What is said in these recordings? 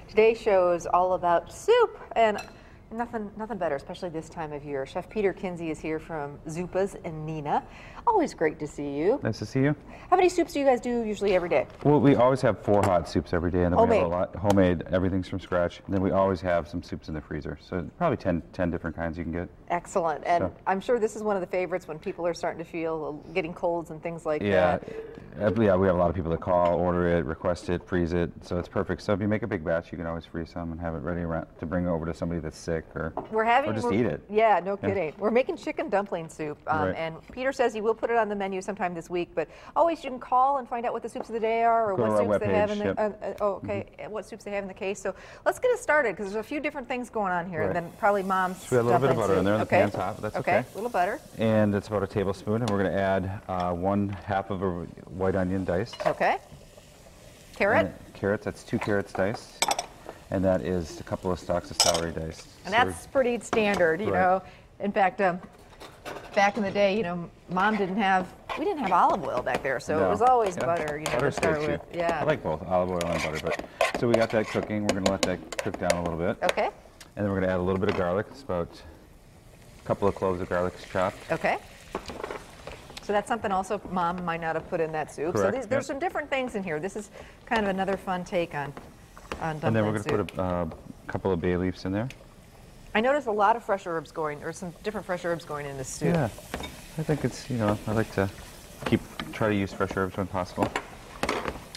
Today's show is all about soup, and nothing better, especially this time of year. Chef Peter Kinsey is here from Zuppas and Nina. Always great to see you. Nice to see you. How many soups do you guys do usually every day? Well, we always have 4 hot soups every day, and then Homemade. we have a lot homemade. Everything's from scratch. And then we always have some soups in the freezer, so probably 10 different kinds you can get. Excellent, and So. I'm sure this is one of the favorites when people are starting to feel getting colds and things like Yeah, that. we have a lot of people that call, order it, request it, freeze it, so it's perfect. So if you make a big batch, you can always freeze some and have it ready around to bring over to somebody that's sick or just eat it. Yeah, no kidding. We're making chicken dumpling soup, Right. and Peter says he will put it on the menu sometime this week. But always you can call and find out what the soups of the day are, or Go to what our soups they have in webpage, the. What soups they have in the case. So let's get it started because there's a few different things going on here, Right. and then probably Mom's. So we have a little bit of dumpling butter in soup. there, the pan's hot, but that's okay. A little butter. And it's about a tablespoon, and we're going to add 1/2 of a white onion diced. Okay. Carrot. And carrots, that's 2 carrots diced. And that is a couple of stalks of celery diced. And that's pretty standard, you Right. know. In fact, back in the day, you know, we didn't have olive oil back there, so No. it was always Yeah. butter, you know, to Butter's start good, with. too. Yeah. I like both olive oil and butter, but so we got that cooking. We're going to let that cook down a little bit. Okay. And then we're going to add a little bit of garlic. It's about a couple of cloves of garlic chopped. Okay. So that's something also Mom might not have put in that soup. Correct, So there's some different things in here. This is kind of another fun take on dumpling And then we're going to soup. put a couple of bay leaves in there. I noticed a lot of fresh herbs going, or some different fresh herbs going in this soup. Yeah, I think it's, you know, I like to try to use fresh herbs when possible.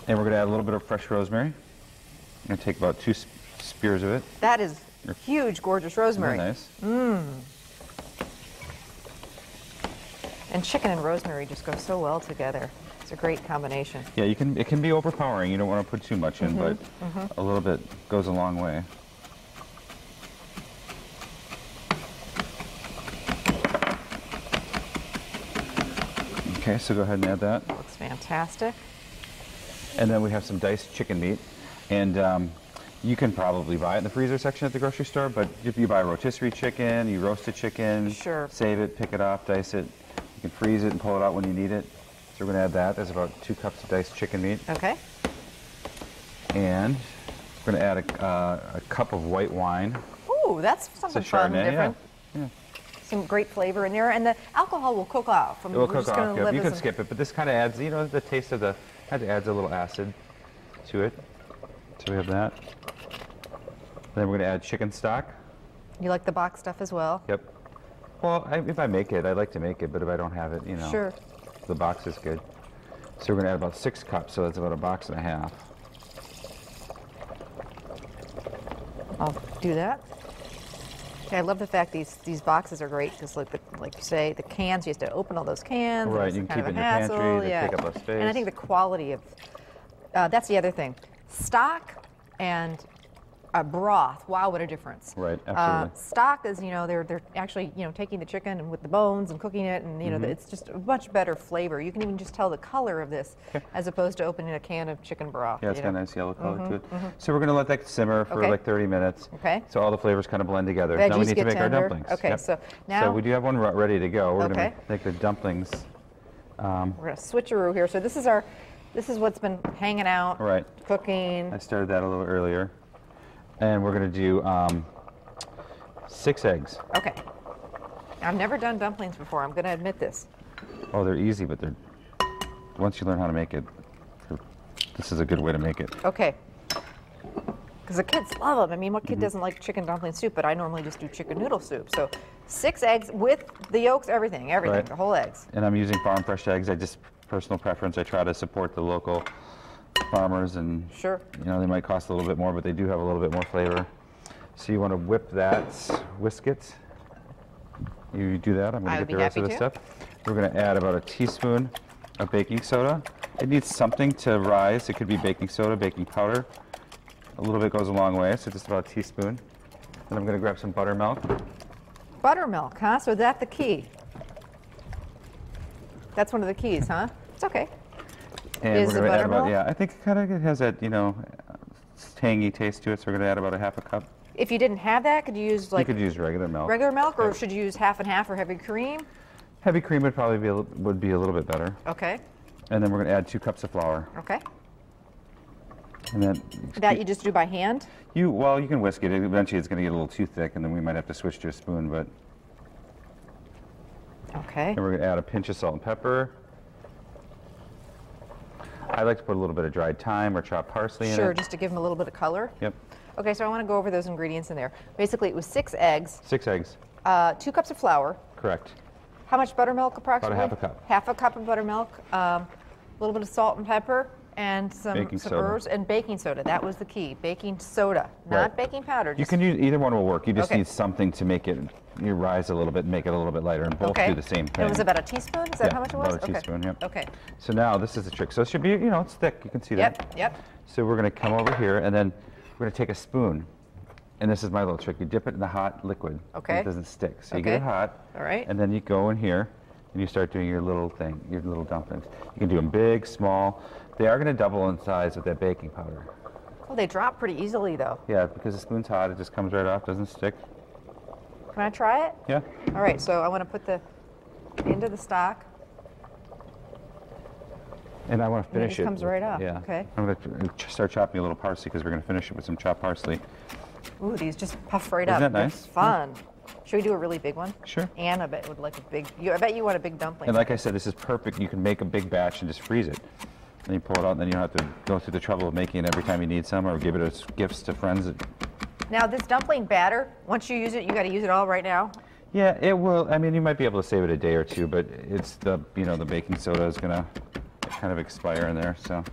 And we're going to add a little bit of fresh rosemary. I'm going to take about 2 spears of it. That is huge, gorgeous rosemary. Isn't that nice? And chicken and rosemary just go so well together. It's a great combination. Yeah, it can be overpowering. You don't want to put too much in, but a little bit goes a long way. Okay, so go ahead and add that. Looks fantastic. And then we have some diced chicken meat. And you can probably buy it in the freezer section at the grocery store, but if you buy rotisserie chicken, you roast a chicken, Sure. save it, pick it off, dice it. You can freeze it and pull it out when you need it. So we're going to add that. There's about 2 cups of diced chicken meat. Okay. And we're going to add a cup of white wine. Ooh, that's something It's a fun, Chardonnay, different. yeah. Some great flavor in there, and the alcohol will cook off. It will cook off. Yep. You can skip it, but this kind of adds, you know, the taste of adds a little acid to it. So we have that. Then we're going to add chicken stock. You like the box stuff as well? Yep. Well, if I make it, I like to make it, but if I don't have it, you know, Sure. the box is good. So we're going to add about 6 cups, so that's about 1.5 boxes. I'll do that. Okay, I love the fact these boxes are great because, like you say, the cans, you have to open all those cans. Right, It's you can kind keep of it a in your hassle. pantry, they Yeah. take up less space. And I think the quality of that's the other thing. Stock and broth. Wow, what a difference. Right, absolutely. Stock is, you know, they're actually, you know, taking the chicken and with the bones and cooking it, and you know, it's just a much better flavor. You can even just tell the color of this as opposed to opening a can of chicken broth. Yeah, it's you got a know? nice yellow color to it. So we're going to let that simmer for Okay. like 30 minutes. Okay. So all the flavors kind of blend together. Now we Veggies need to get make tender. our dumplings. Okay, Yep. so now- So we do have one ready to go. We're going Okay. to make the dumplings. We're going to switcheroo here. So this is what's been hanging out, Right. cooking. I started that a little earlier. And we're going to do 6 eggs. Okay. I've never done dumplings before. I'm going to admit this. Oh, they're easy, but once you learn how to make it, this is a good way to make it. Okay. Because the kids love them. I mean, what kid doesn't like chicken dumpling soup? But I normally just do chicken noodle soup. So 6 eggs with the yolks, everything, Right. the whole eggs. And I'm using farm fresh eggs. Personal preference, I try to support the local farmers, and Sure. you know, they might cost a little bit more, but they do have a little bit more flavor. So you want to whisk it. You do that. I'm going I to would get the be rest of happy the to. stuff. We're going to add about a teaspoon of baking soda. It needs something to rise. It could be baking soda, baking powder. A little bit goes a long way, so just about a teaspoon. Then I'm going to grab some buttermilk. Buttermilk, huh? So that's the key. That's one of the keys, huh? It's okay. And Is we're the going to add about, buttermilk? yeah, I think it has that, you know, tangy taste to it, so we're going to add about 1/2 cup. If you didn't have that, could you use like You could use regular milk. regular milk, or Yeah. should you use half and half or heavy cream? Heavy cream would probably be a little bit better. Okay. And then we're going to add 2 cups of flour. Okay. And then That you just do by hand? well, you can whisk it. Eventually it's going to get a little too thick, and then we might have to switch to a spoon, but... Okay. And we're going to add a pinch of salt and pepper. I like to put a little bit of dried thyme or chopped parsley in it. Sure, just to give them a little bit of color. Yep. Okay, so I want to go over those ingredients in there. Basically, it was 6 eggs. 6 eggs. 2 cups of flour. Correct. How much buttermilk approximately? About a half a cup. Half a cup of buttermilk. A little bit of salt and pepper, and some herbs, and baking soda. That was the key. Baking soda, not baking powder. You can use either one will work. You just need something to make it rise a little bit, make it a little bit lighter, and both do the same thing. It was about a teaspoon. Is that how much it was? About a teaspoon. Yep. Okay. So now this is the trick. So it should be, it's thick. You can see that. Yep. So we're going to come over here, and then we're going to take a spoon. And this is my little trick. You dip it in the hot liquid. Okay. It doesn't stick. So you get it hot. All right. And then you go in here, and you start doing your little thing, your little dumplings. You can do them big, small. They are going to double in size with that baking powder. Oh, they drop pretty easily, though. Yeah, because the spoon's hot, it just comes right off, doesn't stick. Can I try it? Yeah. All right, so I want to put the into the stock. And I want to finish it. It comes right off. Yeah. Okay. I'm going to start chopping a little parsley because we're going to finish it with some chopped parsley. Ooh, these just puff right up. Isn't that nice? It's fun. Should we do a really big one? Sure. Anne, I bet would like a big. I bet you want a big dumpling. And like I said, this is perfect. You can make a big batch and just freeze it. And you pull it out, and then you don't have to go through the trouble of making it every time you need some, or give it as gifts to friends. Now, this dumpling batter, once you use it, you got to use it all right now? Yeah, it will. I mean, you might be able to save it a day or two, but it's the baking soda is going to kind of expire in there, so.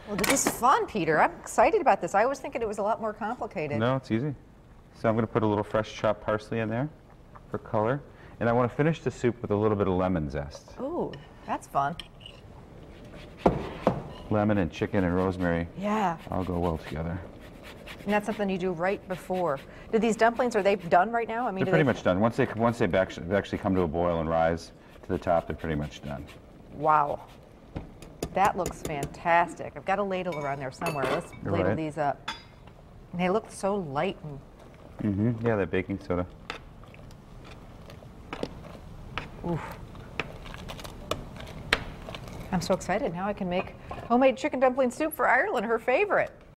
Well, this is fun, Peter. I'm excited about this. I was thinking it was a lot more complicated. No, it's easy. So I'm going to put a little fresh chopped parsley in there for color. And I want to finish the soup with a little bit of lemon zest. Ooh, that's fun. Lemon and chicken and rosemary all go well together. And that's something you do right before. Do these dumplings, are they done right now? I mean, they're pretty much done. Once they actually come to a boil and rise to the top, they're pretty much done. Wow. That looks fantastic. I've got a ladle around there somewhere. Let's ladle these up. And they look so light. Yeah, that baking soda. Oof. I'm so excited. Now I can make homemade chicken dumpling soup for Ireland, her favorite.